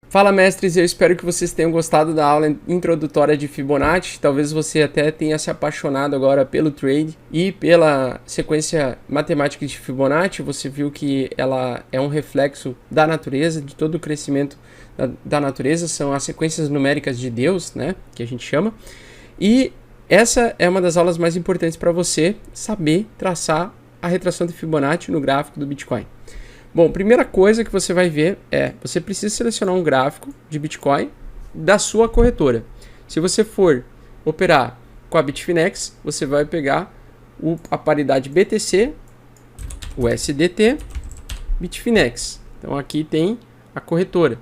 Fala, mestres, eu espero que vocês tenham gostado da aula introdutória de Fibonacci. Talvez você até tenha se apaixonado agora pelo trade e pela sequência matemática de Fibonacci. Você viu que ela é um reflexo da natureza, de todo o crescimento da natureza. São as sequências numéricas de Deus, né, que a gente chama. E essa é uma das aulas mais importantes para você saber traçar a retração de Fibonacci no gráfico do Bitcoin. Bom, primeira coisa que você vai ver é, você precisa selecionar um gráfico de Bitcoin da sua corretora. Se você for operar com a Bitfinex, você vai pegar a paridade BTC, o SDT, Bitfinex. Então aqui tem a corretora.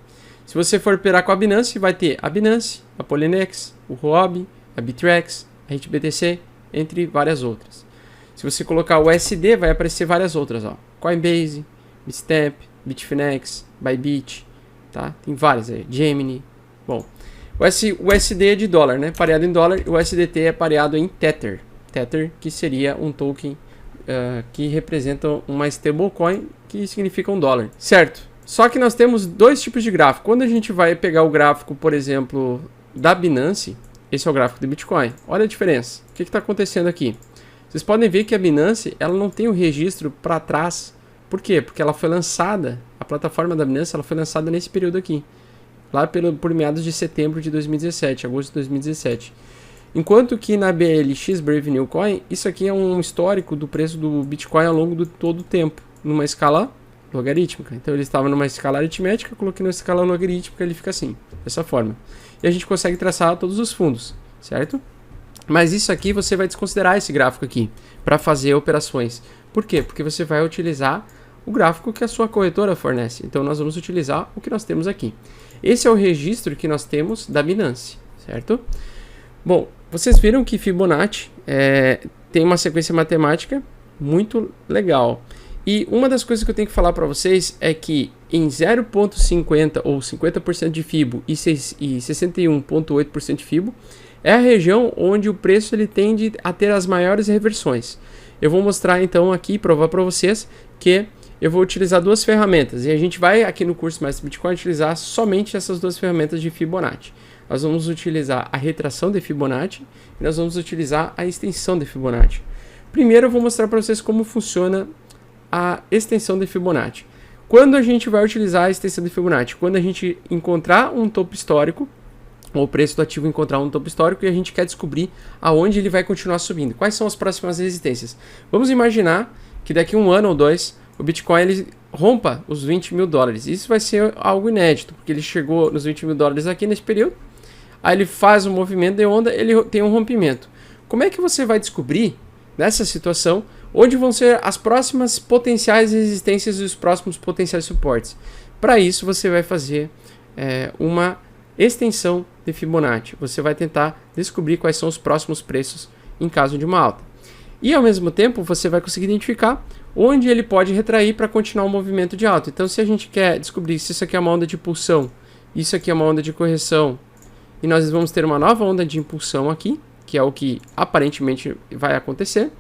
Se você for operar com a Binance, vai ter a Binance, a Polynex, o Huobi, a Bittrex, a HitBTC, entre várias outras. Se você colocar o USD, vai aparecer várias outras, ó. Coinbase, Bitstamp, Bitfinex, Bybit, tá? Tem várias aí, Gemini. Bom, o USD é de dólar, né? Pareado em dólar, o USDT é pareado em Tether. Tether, que seria um token que representa uma stablecoin, que significa um dólar, certo? Só que nós temos dois tipos de gráfico. Quando a gente vai pegar o gráfico, por exemplo, da Binance, esse é o gráfico do Bitcoin. Olha a diferença. O que está acontecendo aqui? Vocês podem ver que a Binance ela não tem o registro para trás. Por quê? Porque ela foi lançada, a plataforma da Binance ela foi lançada nesse período aqui. Lá por meados de setembro de 2017, agosto de 2017. Enquanto que na BLX, Brave New Coin, isso aqui é um histórico do preço do Bitcoin ao longo de todo o tempo. Numa escala logarítmica. Então ele estava numa escala aritmética, coloquei na escala logarítmica, ele fica assim, dessa forma. E a gente consegue traçar todos os fundos, certo? Mas isso aqui você vai desconsiderar esse gráfico aqui para fazer operações. Por quê? Porque você vai utilizar o gráfico que a sua corretora fornece. Então nós vamos utilizar o que nós temos aqui. Esse é o registro que nós temos da Binance, certo? Bom, vocês viram que Fibonacci tem uma sequência matemática muito legal. E uma das coisas que eu tenho que falar para vocês é que em 0,50 ou 50% de Fibo e 61,8% de Fibo é a região onde o preço ele tende a ter as maiores reversões. Eu vou mostrar então aqui, provar para vocês que eu vou utilizar duas ferramentas. E a gente vai aqui no curso Mestre Bitcoin utilizar somente essas duas ferramentas de Fibonacci. Nós vamos utilizar a retração de Fibonacci e nós vamos utilizar a extensão de Fibonacci. Primeiro eu vou mostrar para vocês como funciona a extensão de Fibonacci. Quando a gente vai utilizar a extensão de Fibonacci? Quando a gente encontrar um topo histórico, ou o preço do ativo encontrar um topo histórico e a gente quer descobrir aonde ele vai continuar subindo. Quais são as próximas resistências? Vamos imaginar que daqui a um ano ou dois o Bitcoin ele rompa os 20 mil dólares. Isso vai ser algo inédito, porque ele chegou nos 20 mil dólares aqui nesse período, aí ele faz um movimento de onda, ele tem um rompimento. Como é que você vai descobrir, nessa situação, onde vão ser as próximas potenciais resistências e os próximos potenciais suportes? Para isso, você vai fazer uma extensão de Fibonacci. Você vai tentar descobrir quais são os próximos preços em caso de uma alta. E, ao mesmo tempo, você vai conseguir identificar onde ele pode retrair para continuar o movimento de alta. Então, se a gente quer descobrir se isso aqui é uma onda de impulsão, isso aqui é uma onda de correção, e nós vamos ter uma nova onda de impulsão aqui, que é o que aparentemente vai acontecer,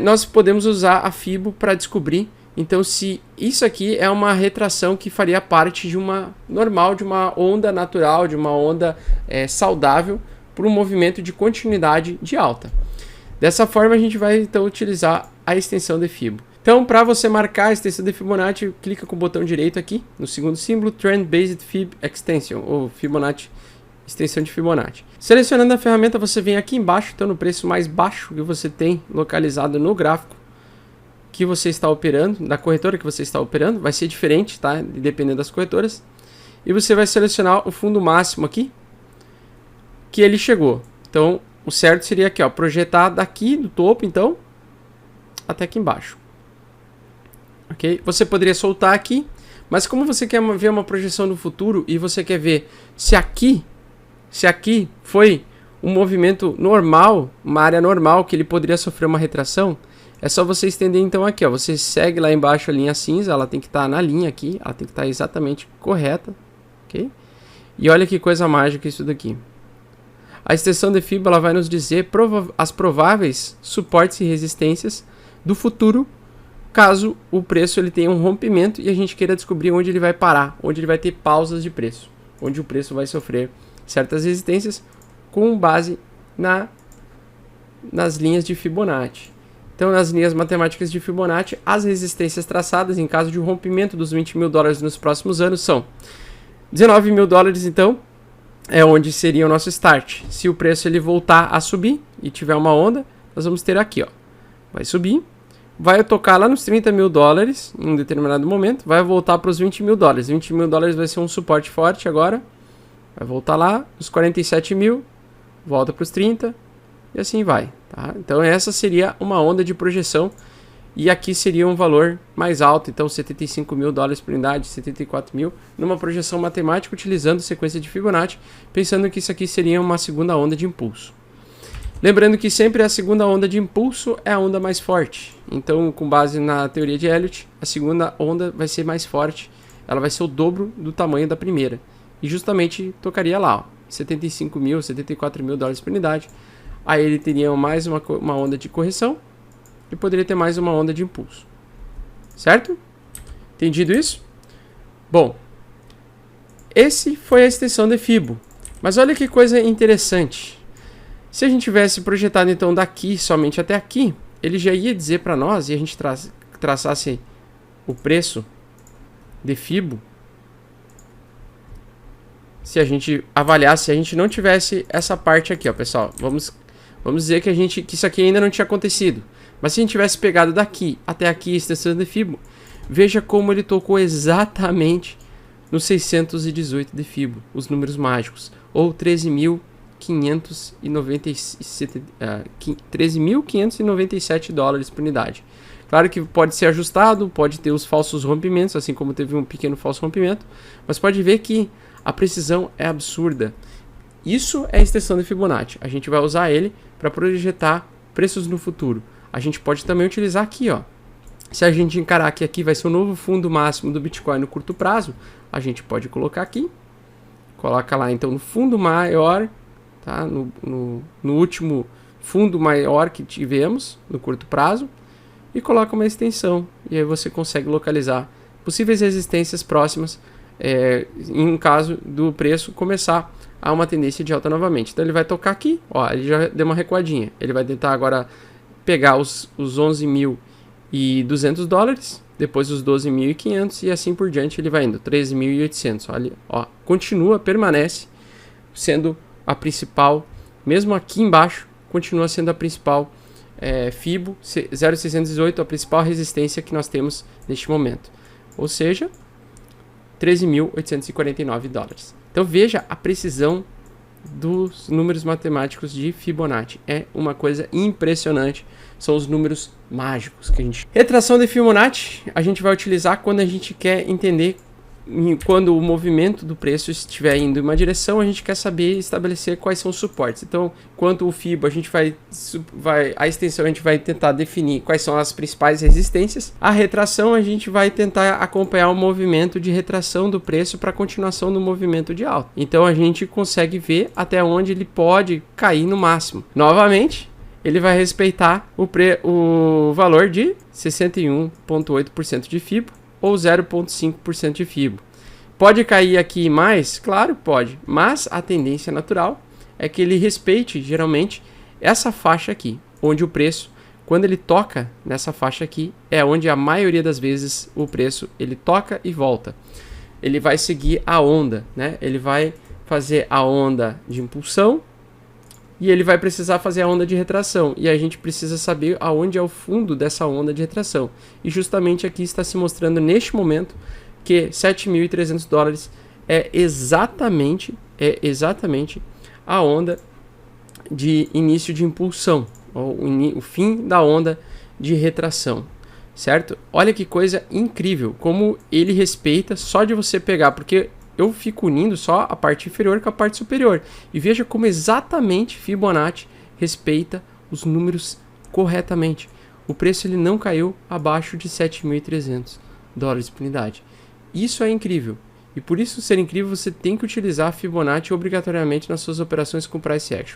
nós podemos usar a Fibo para descobrir, então, se isso aqui é uma retração que faria parte de uma normal, de uma onda natural, de uma onda saudável, para um movimento de continuidade de alta. Dessa forma, a gente vai então utilizar a extensão de Fibo. Então, para você marcar a extensão de Fibonacci, clica com o botão direito aqui, no segundo símbolo, Trend Based Fib Extension, ou Fibonacci, extensão de Fibonacci. Selecionando a ferramenta, você vem aqui embaixo, então no preço mais baixo que você tem localizado no gráfico que você está operando, da corretora que você está operando, vai ser diferente, tá? Dependendo das corretoras. E você vai selecionar o fundo máximo aqui, que ele chegou. Então, o certo seria aqui, ó, projetar daqui do topo, então, até aqui embaixo. Ok? Você poderia soltar aqui, mas como você quer ver uma projeção no futuro e você quer ver se aqui foi um movimento normal, uma área normal que ele poderia sofrer uma retração, é só você estender então aqui, ó. Você segue lá embaixo a linha cinza, ela tem que estar na linha aqui, ela tem que estar exatamente correta, ok? E olha que coisa mágica isso daqui. A extensão de Fibo ela vai nos dizer as prováveis suportes e resistências do futuro, caso o preço ele tenha um rompimento e a gente queira descobrir onde ele vai parar, onde ele vai ter pausas de preço, onde o preço vai sofrer certas resistências com base nas linhas de Fibonacci. Então, nas linhas matemáticas de Fibonacci, as resistências traçadas em caso de rompimento dos 20 mil dólares nos próximos anos são 19 mil dólares, então, é onde seria o nosso start. Se o preço ele voltar a subir e tiver uma onda, nós vamos ter aqui, ó, vai subir, vai tocar lá nos 30 mil dólares em um determinado momento, vai voltar para os 20 mil dólares. 20 mil dólares vai ser um suporte forte agora, vai voltar lá, os 47 mil, volta para os 30 e assim vai. Tá? Então essa seria uma onda de projeção e aqui seria um valor mais alto, então 75 mil dólares por unidade, 74 mil, numa projeção matemática utilizando sequência de Fibonacci, pensando que isso aqui seria uma segunda onda de impulso. Lembrando que sempre a segunda onda de impulso é a onda mais forte. Então, com base na teoria de Elliott, a segunda onda vai ser mais forte. Ela vai ser o dobro do tamanho da primeira. E justamente tocaria lá, ó, 75 mil, 74 mil dólares por unidade. Aí ele teria mais uma onda de correção e poderia ter mais uma onda de impulso. Certo? Entendido isso? Bom, esse foi a extensão de Fibo. Mas olha que coisa interessante. Se a gente tivesse projetado então daqui somente até aqui, ele já ia dizer para nós, e a gente traçasse o preço de Fibo, se a gente avaliasse, se a gente não tivesse essa parte aqui, ó, pessoal, vamos dizer que isso aqui ainda não tinha acontecido, mas se a gente tivesse pegado daqui até aqui a extensão de Fibo, veja como ele tocou exatamente no 618 de Fibo, os números mágicos, ou 13.597 dólares por unidade. Claro que pode ser ajustado, pode ter os falsos rompimentos, assim como teve um pequeno falso rompimento, mas pode ver que a precisão é absurda. Isso é a extensão de Fibonacci. A gente vai usar ele para projetar preços no futuro. A gente pode também utilizar aqui, ó. Se a gente encarar que aqui vai ser o novo fundo máximo do Bitcoin no curto prazo, a gente pode colocar aqui. Coloca lá então no fundo maior, tá? No último fundo maior que tivemos no curto prazo, e coloca uma extensão. E aí você consegue localizar possíveis resistências próximas em um caso do preço começar a uma tendência de alta novamente. Então ele vai tocar aqui, ó, ele já deu uma recuadinha. Ele vai tentar agora pegar os 11.200 dólares, depois os 12.500 e assim por diante ele vai indo, 13.800. Olha, ó, continua, permanece sendo a principal, mesmo aqui embaixo, continua sendo a principal Fibo 0.618, a principal resistência que nós temos neste momento. Ou seja, 13.849 dólares. Então veja a precisão dos números matemáticos de Fibonacci. É uma coisa impressionante. São os números mágicos que a gente... Retração de Fibonacci a gente vai utilizar quando a gente quer entender, quando o movimento do preço estiver indo em uma direção, a gente quer saber estabelecer quais são os suportes. Então, quanto o Fibo, a gente a extensão a gente vai tentar definir quais são as principais resistências. A retração a gente vai tentar acompanhar o movimento de retração do preço para a continuação do movimento de alta. Então, a gente consegue ver até onde ele pode cair no máximo. Novamente, ele vai respeitar o valor de 61,8% de Fibo ou 0,5% de Fibo. Pode cair aqui mais? Claro, pode. Mas a tendência natural é que ele respeite, geralmente, essa faixa aqui, onde o preço, quando ele toca nessa faixa aqui, é onde a maioria das vezes o preço ele toca e volta. Ele vai seguir a onda, né? Ele vai fazer a onda de impulsão e ele vai precisar fazer a onda de retração. E a gente precisa saber aonde é o fundo dessa onda de retração. E justamente aqui está se mostrando neste momento que 7.300 dólares é exatamente a onda de início de impulsão, ou o fim da onda de retração, certo? Olha que coisa incrível, como ele respeita só de você pegar, porque eu fico unindo só a parte inferior com a parte superior. E veja como exatamente Fibonacci respeita os números corretamente. O preço ele não caiu abaixo de 7.300 dólares por unidade. Isso é incrível. E por isso ser incrível, você tem que utilizar Fibonacci obrigatoriamente nas suas operações com Price Action.